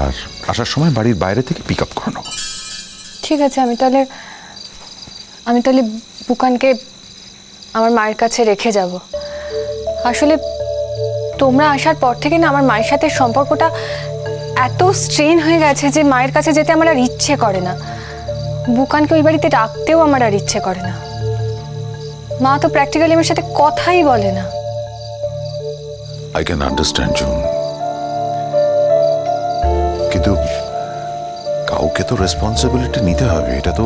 আর আসার সময় বাড়ির বাইরে থেকে পিক আপ করে নেব। ঠিক আছে, আমি তাহলে বুকানকে আমার মায়ের কাছে রেখে যাব। আসলে তোমরা আসার পর থেকে না আমার মায়ের সাথে সম্পর্কটা এত স্ট্রেন হয়ে গেছে যে মায়ের কাছে যেতে আমার আর ইচ্ছে করে না। বুকানকে ওই বাড়িতে রাখতেও আমার আর ইচ্ছে করে না। মা তো প্র্যাকটিক্যালি আমার সাথে কথাই বলে না। আই ক্যান আন্ডারস্ট্যান্ড জুন, কিন্তু কাউকে তো রেসপন্সিবিলিটি নিতে হবে। এটা তো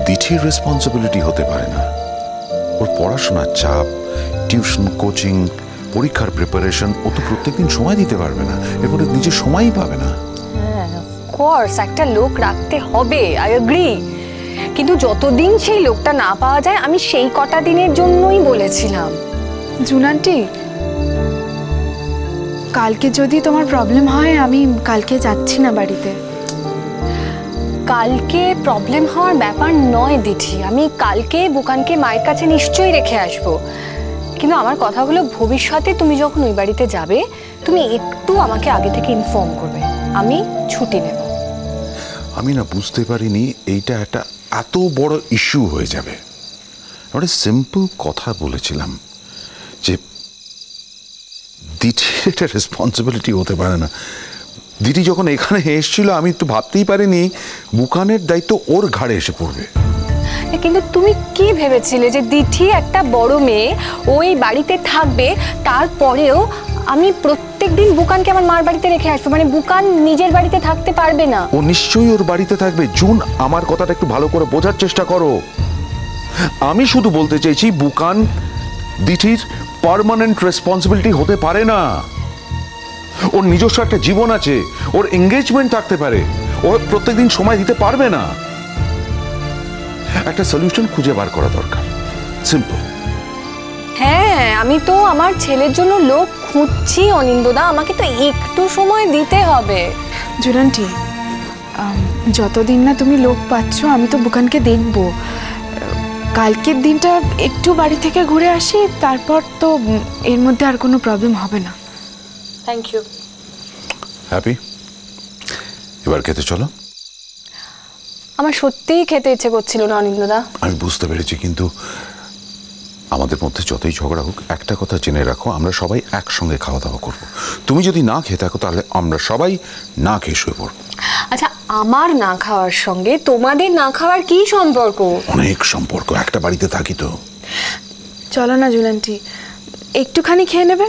দিঠির রেসপন্সিবিলিটি হতে পারে না। ওর পড়াশোনার চাপ, টিউশন, কোচিং, পরীক্ষার প্রিপারেশন, ও তো প্রত্যেকদিন সময় দিতে পারবে না, এরপরে নিজের সময়ই পাবে না। হ্যাঁ, অফকোর্স একটা লোক রাখতে হবে, আই এগ্রি। কিন্তু যতদিন সেই লোকটা না পাওয়া যায় আমি সেই কটা দিনের জন্যই বলেছিলাম। জুন আন্টি, কালকে যদি তোমার প্রবলেম হয় আমি কালকে যাচ্ছি না বাড়িতে। কালকে প্রবলেম হওয়ার ব্যাপার নয় দিঠি, আমি কালকে বুকানকে মায়ের কাছে নিশ্চয়ই রেখে আসব। কিন্তু আমার কথা হলো, ভবিষ্যতে তুমি যখন ওই বাড়িতে যাবে তুমি একটু আমাকে আগে থেকে ইনফর্ম করবে, আমি ছুটি নেব। আমি না বুঝতে পারিনি এইটা একটা এত বড় ইস্যু হয়ে যাবে। আমরা সিম্পল কথা বলেছিলাম যে দিঠির এটা রেসপন্সিবিলিটি হতে পারে না। দিদি যখন এখানে এসেছিল আমি তো ভাবতেই পারিনি বুকানের দায়িত্ব ওর ঘাড়ে এসে পড়বে। কিন্তু তুমি কি ভেবেছিলে যে দিঠি একটা বড় মেয়ে ওই বাড়িতে থাকবে, তারপরেও আমি প্রত্যেকদিন বুকানকে আমার মার বাড়িতে রেখে আসবো? মানে বুকান নিজের বাড়িতে থাকতে পারবে না? ও নিশ্চয়ই ওর বাড়িতে থাকবে। জুন, আমার কথাটা একটু ভালো করে বোঝার চেষ্টা করো। আমি শুধু বলতে চাইছি বুকান দিঠির পার্মানেন্ট রেসপন্সিবিলিটি হতে পারে না। ওর নিজস্ব একটা জীবন আছে, ওর এঙ্গেজমেন্ট থাকতে পারে, ও প্রত্যেকদিন সময় দিতে পারবে না। একটা সলিউশন খুঁজে বার করা দরকার, সিম্পল। হ্যাঁ, আমি তো আমার ছেলের জন্য লোক খুঁজছি অনিন্দদা, আমাকে তো একটু সময় দিতে হবে। জুন আন্টি, যতদিন না তুমি লোক পাচ্ছ আমি তো বুকানকে দেখব। কালকের দিনটা একটু বাড়ি থেকে ঘুরে আসি, তারপর তো এর মধ্যে আর কোনো প্রবলেম হবে না। Thank you. হ্যাপি? এবার খেতে চলো। আমার সত্যিই খেতে ইচ্ছে করছিল না অনিন্দদা। আমি বুঝতে পেরেছি, কিন্তু আমাদের মধ্যে যতই ঝগড়া হোক একটা কথা জেনে রাখো, আমরা সবাই একসঙ্গে খাওয়া দাওয়া করবো। তুমি যদি না খেয়ে থাকো তাহলে আমরা সবাই না খেয়ে শুয়ে পড়বো। আচ্ছা, আমার না খাওয়ার সঙ্গে তোমাদের না খাওয়ার কি সম্পর্ক? অনেক সম্পর্ক, একটা বাড়িতে থাকি তো। চলো না জুন আন্টি, একটুখানি খেয়ে নেবে,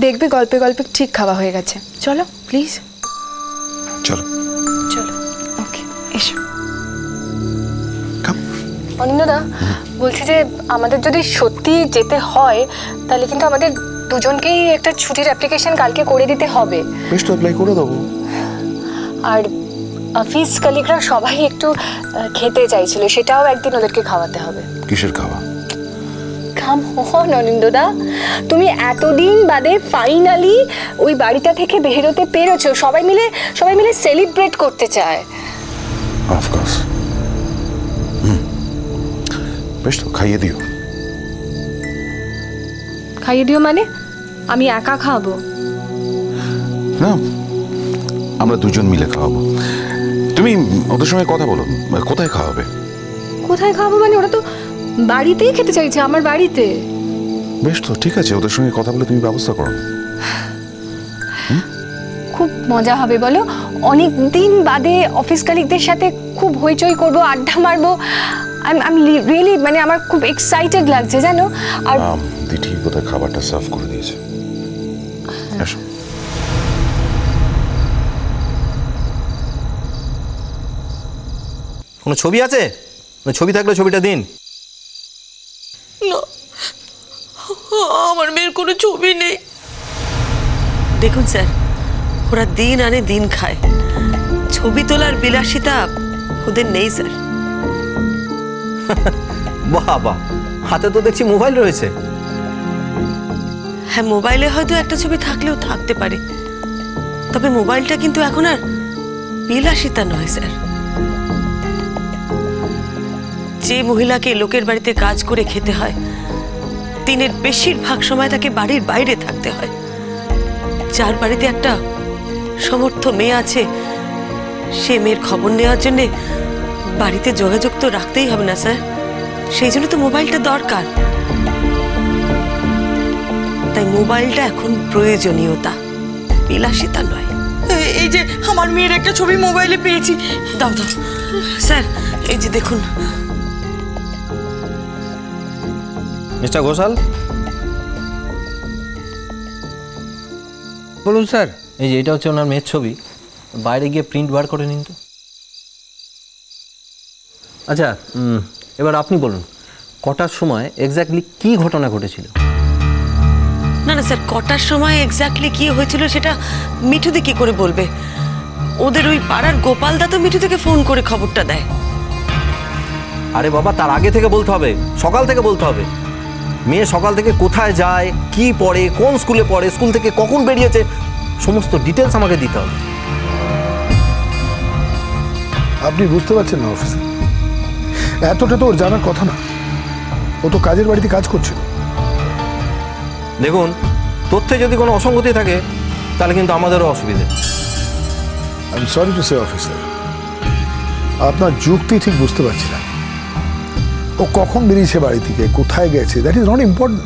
দেখবে গল্পে গল্পে ঠিক খাওয়া হয়ে গেছে। চলো প্লিজ। চলো চলো, ওকে, এসো। অনিন্দদা, বলছি যে আমাদের যদি সত্যি যেতে হয় তাহলে কিন্তু আমাদের দুজনকেই একটা ছুটির অ্যাপ্লিকেশন কালকে করে দিতে হবে। বেশ, তো অ্যাপ্লাই করে দেবো। আর অফিস কলিগরা সবাই একটু খেতে চাইছিল, সেটাও একদিন ওদেরকে খাওয়াতে হবে। কিসের খাওয়া? কাম অন অনিন্দদা, তুমি এতদিন বাদে ফাইনালি ওই বাড়িটা থেকে বেরোতে পেরেছো, সবাই মিলে সেলিব্রেট করতে চায়। অফকোর্স। বেশ, তো খাইয়ে দিও। খাইয়ে দিও মানে? আমি একা খাবো না, আমরা দুজন মিলে খাওয়াবো। তুমি ওদের সঙ্গে কথা বলো, কোথায় খাওয়াবে? কোথায় খাবো মানে? ওরা তো বাড়িতেই খেতে চাইছে, আমার বাড়িতে। বেশ, তো ঠিক আছে, ওদের সঙ্গে কথা বলে তুমি ব্যবস্থা করো। খুব মজা হবে বলো, অনেক দিন বাদে অফিস কলিগদের সাথে খুব হইচই করবো, আড্ডা মারবো। আমি রিয়েলি মানে আমার খুব এক্সাইটেড লাগছে জানো। আর দিঠি কোথায় খাবারটা সার্ভ করে দিয়েছে। আসো। কোনো ছবি আছে? ছবি থাকলে ছবিটা দিন। না, আমার মেয়ের কোনো ছবি নেই। দেখুন স্যার, ওরা দিন আনে দিন খায়, ছবি তোলার বিলাসিতা ওদের নেই স্যার। বাবা, হাতে তো দেখছি মোবাইল রয়েছে। হ্যাঁ, মোবাইলে হয়তো একটা ছবি থাকলেও থাকতে পারে, তবে মোবাইলটা কিন্তু এখন আর বিলাসিতা নয় স্যার। যে মহিলাকে লোকের বাড়িতে কাজ করে খেতে হয়, দিনের বেশিরভাগ সময় তাকে বাড়ির বাইরে থাকতে হয়। যার বাড়িতে একটা সমর্থ মেয়ে আছে, সে মেয়ের খবর নেওয়ার জন্য বাড়িতে যোগাযোগ তো রাখতেই হবে না স্যার, সেই জন্য তো মোবাইলটা দরকার। তাই মোবাইলটা এখন প্রয়োজনীয়তা, বিলাসিতা নয়। এই যে আমার মেয়ের একটা ছবি মোবাইলে পেয়েছি, দাও দাও। স্যার এই যে দেখুন। মিস্টার ঘোষাল, বলুন স্যার। এই যে এটা হচ্ছে ওনার মেয়ের ছবি, বাইরে গিয়ে প্রিন্ট বার করে নিন তো। আচ্ছা, এবার আপনি বলুন কটার সময় এক্স্যাক্টলি কি ঘটনা ঘটেছিল? না না স্যার, কটার সময় এক্স্যাক্টলি কি হয়েছিল সেটা মিঠুদি কি করে বলবে? ওদের ওই পাড়ার গোপালদা তো মিঠুদিকে ফোন করে খবরটা দেয়। আরে বাবা, তার আগে থেকে বলতে হবে, সকাল থেকে বলতে হবে। মেয়ে সকাল থেকে কোথায় যায়, কি পড়ে, কোন স্কুলে পড়ে, স্কুল থেকে কখন বেরিয়েছে, সমস্ত ডিটেলস আমাকে দিতে হবে। আপনি বুঝতে পারছেন না অফিসে, এতটা তো ওর জানার কথা না। ও তো কাজের বাড়িতে কাজ করছিল। দেখুন, তথ্যে যদি কোনো অসঙ্গতি থাকে তাহলে কিন্তু আমাদেরও অসুবিধে। I am sorry to say officer, আপনার যুক্তি ঠিক বুঝতে পারছি না। ও কখন বেরিয়েছে বাড়ি থেকে, কোথায় গেছে, দ্যাট ইজ নট ইম্পর্টেন্ট।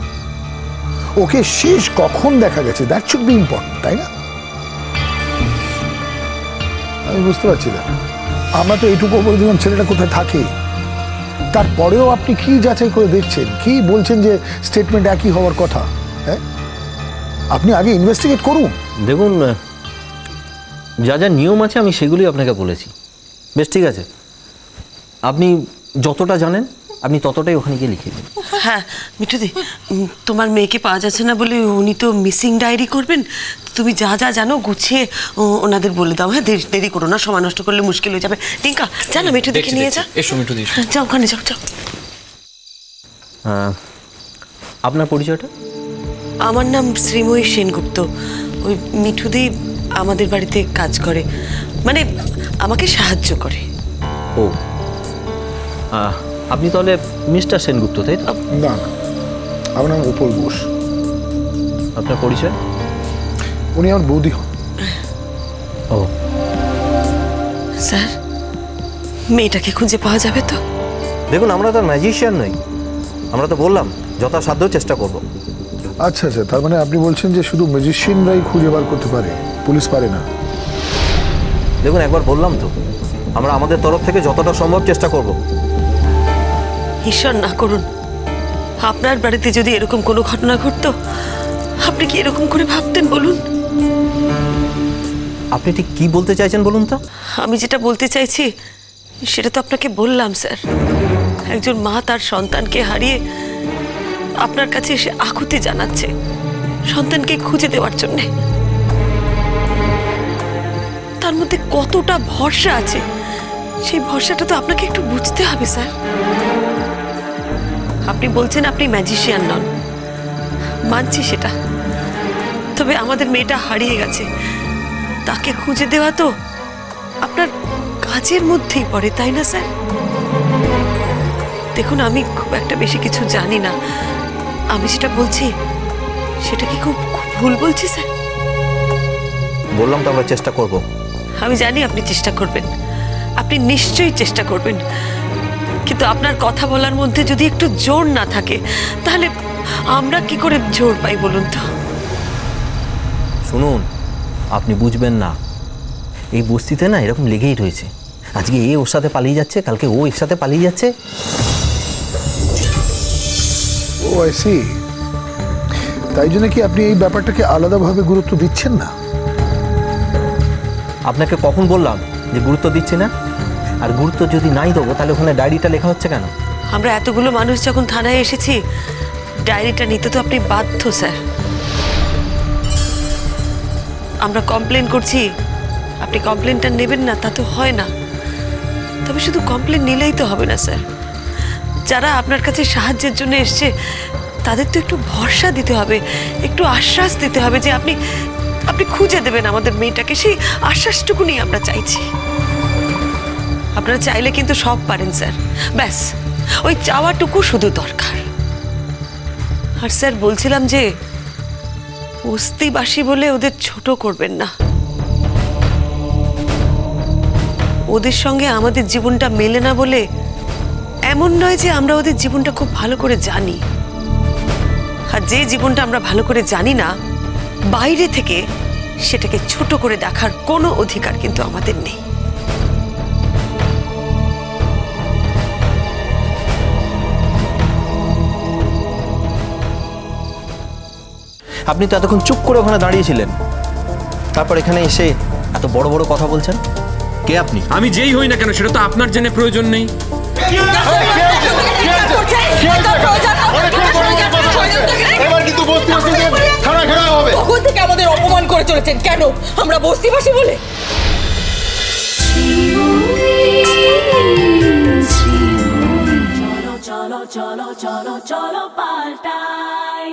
ওকে শেষ কখন দেখা গেছে, দ্যাট শুড বি ইম্পর্টেন্ট, তাই না? আমি বুঝতে পারছি না। আমরা তো এইটুকু বলে দিলাম ছেলেটা কোথায় থাকে, তারপরেও আপনি কি যাচাই করে দেখছেন, কি বলছেন যে স্টেটমেন্ট একই হওয়ার কথা? হ্যাঁ, আপনি আগে ইনভেস্টিগেট করুন। দেখুন, যা যা নিয়ম আছে আমি সেগুলি আপনাকে বলেছি। বেশ, ঠিক আছে, আপনি যতটা জানেন আপনি ততটাই ওখানে গিয়ে লিখে দিন। হ্যাঁ মিঠুদি, তোমার মেয়েকে পাওয়া যাচ্ছে না বলে উনি তো মিসিং ডায়েরি করবেন। তুমি যা যা জানো গুছিয়ে ওনাদের বলে দাও। হ্যাঁ, দেরি করো না, সময় নষ্ট করলে মুশকিল হয়ে যাবে। টিঙ্কা, জানো মিঠুদিকে নিয়ে যা। এসো মিঠুদি। যাও, ওখানে যাও যাও। আপনার পরিচয়টা? আমার নাম শ্রীময়ী সেনগুপ্ত। ওই মিঠুদি আমাদের বাড়িতে কাজ করে, মানে আমাকে সাহায্য করে। ও, আপনি তাহলে মিস্টার সেনগুপ্ত, তাই তো? না না, আমার নাম উপল ঘোষ। আপনার পরিচয়? উনি আমার বৌদি হন। ও স্যার, মেয়েটাকে খুঁজে পাওয়া যাবে তো? দেখুন, আমরা তো ম্যাজিশিয়ান নই, আমরা তো বললাম যথাসাধ্য চেষ্টা করব। আচ্ছা আচ্ছা, তার মানে আপনি বলছেন যে শুধু ম্যাজিশিয়ানরাই খুঁজে বার করতে পারে, পুলিশ পারে না? দেখুন, একবার বললাম তো, আমরা আমাদের তরফ থেকে যতটা সম্ভব চেষ্টা করব। ঈশ্বর না করুন, আপনার বাড়িতে যদি এরকম কোনো ঘটনা ঘটতো, আপনি কি এরকম করে ভাবতেন বলুন? আপনি ঠিক কি বলতে চাইছেন বলুন তো? আমি যেটা বলতে চাইছি সেটা তো আপনাকে বললাম স্যার। একজন মা তার সন্তানকে হারিয়ে আপনার কাছে এসে আকুতি জানাচ্ছে সন্তানকে খুঁজে দেওয়ার জন্যে। তার মধ্যে কতটা ভরসা আছে, সেই ভরসাটা তো আপনাকে একটু বুঝতে হবে স্যার। আপনি বলছেন আপনি ম্যাজিশিয়ান নন, মানছি সেটা, তবে আমাদের মেয়েটা হারিয়ে গেছে, তাকে খুঁজে দেওয়া তো আপনার কাজের মধ্যেই পড়ে, তাই না স্যার? দেখুন, আমি খুব একটা বেশি কিছু জানি না, আমি যেটা বলছি সেটা কি খুব ভুল বলছি স্যার? বললাম তো আমরা চেষ্টা করব। আমি জানি আপনি চেষ্টা করবেন, আপনি নিশ্চয়ই চেষ্টা করবেন, কিন্তু আপনার কথা বলার মধ্যে যদি একটু জোর না থাকে তাহলে আমরা কি করে জোর পাই বলুন তো? শুনুন, আপনি বুঝবেন না, এই বস্তিতে না এরকম লেগেই রয়েছে। আজকে এ ওর সাথে পালিয়ে যাচ্ছে, কালকে ও এর সাথে পালিয়ে যাচ্ছে। ও আই সি। তাই জন্য কি আপনি এই ব্যাপারটাকে আলাদাভাবে গুরুত্ব দিচ্ছেন না? আপনাকে কখন বললাম যে গুরুত্ব দিচ্ছি না? আর গুরুত্ব যদি নাই দেবো তাহলে ওখানে ডায়েরিটা লেখা হচ্ছে কেন? আমরা এতগুলো মানুষ যখন থানায় এসেছি, ডায়েরিটা নিতে তো আপনি বাধ্য স্যার। আমরা কমপ্লেন করছি, আপনি কমপ্লেনটা নেবেন না তা তো হয় না। তবে শুধু কমপ্লেন নিলেই তো হবে না স্যার, যারা আপনার কাছে সাহায্যের জন্য এসছে তাদের তো একটু ভরসা দিতে হবে, একটু আশ্বাস দিতে হবে যে আপনি আপনি খুঁজে দেবেন আমাদের মেয়েটাকে। সেই আশ্বাসটুকুনি আমরা চাইছি। আপনারা চাইলে কিন্তু সব পারেন স্যার, ব্যাস ওই চাওয়াটুকু শুধু দরকার। আর স্যার বলছিলাম যে বস্তিবাসী বলে ওদের ছোট করবেন না, ওদের সঙ্গে আমাদের জীবনটা মেলে না বলে এমন নয় যে আমরা ওদের জীবনটা খুব ভালো করে জানি। আর যে জীবনটা আমরা ভালো করে জানি না, বাইরে থেকে সেটাকে ছোট করে দেখার কোনো অধিকার কিন্তু আমাদের নেই। আপনি তো এতক্ষণ চুপ করে ওখানে দাঁড়িয়েছিলেন, তারপর এখানে এসে এত বড় বড় কথা বলছেন। কে আপনি? আমি যেই হই না কেন সেটা তো আপনার জেনে প্রয়োজন নেই। কখন থেকে আমাদের অপমান করে চলেছেন? কেন? আমরা বস্তিবাসী বলে? চলো চলো চলো চলো চলো পাল্টাই।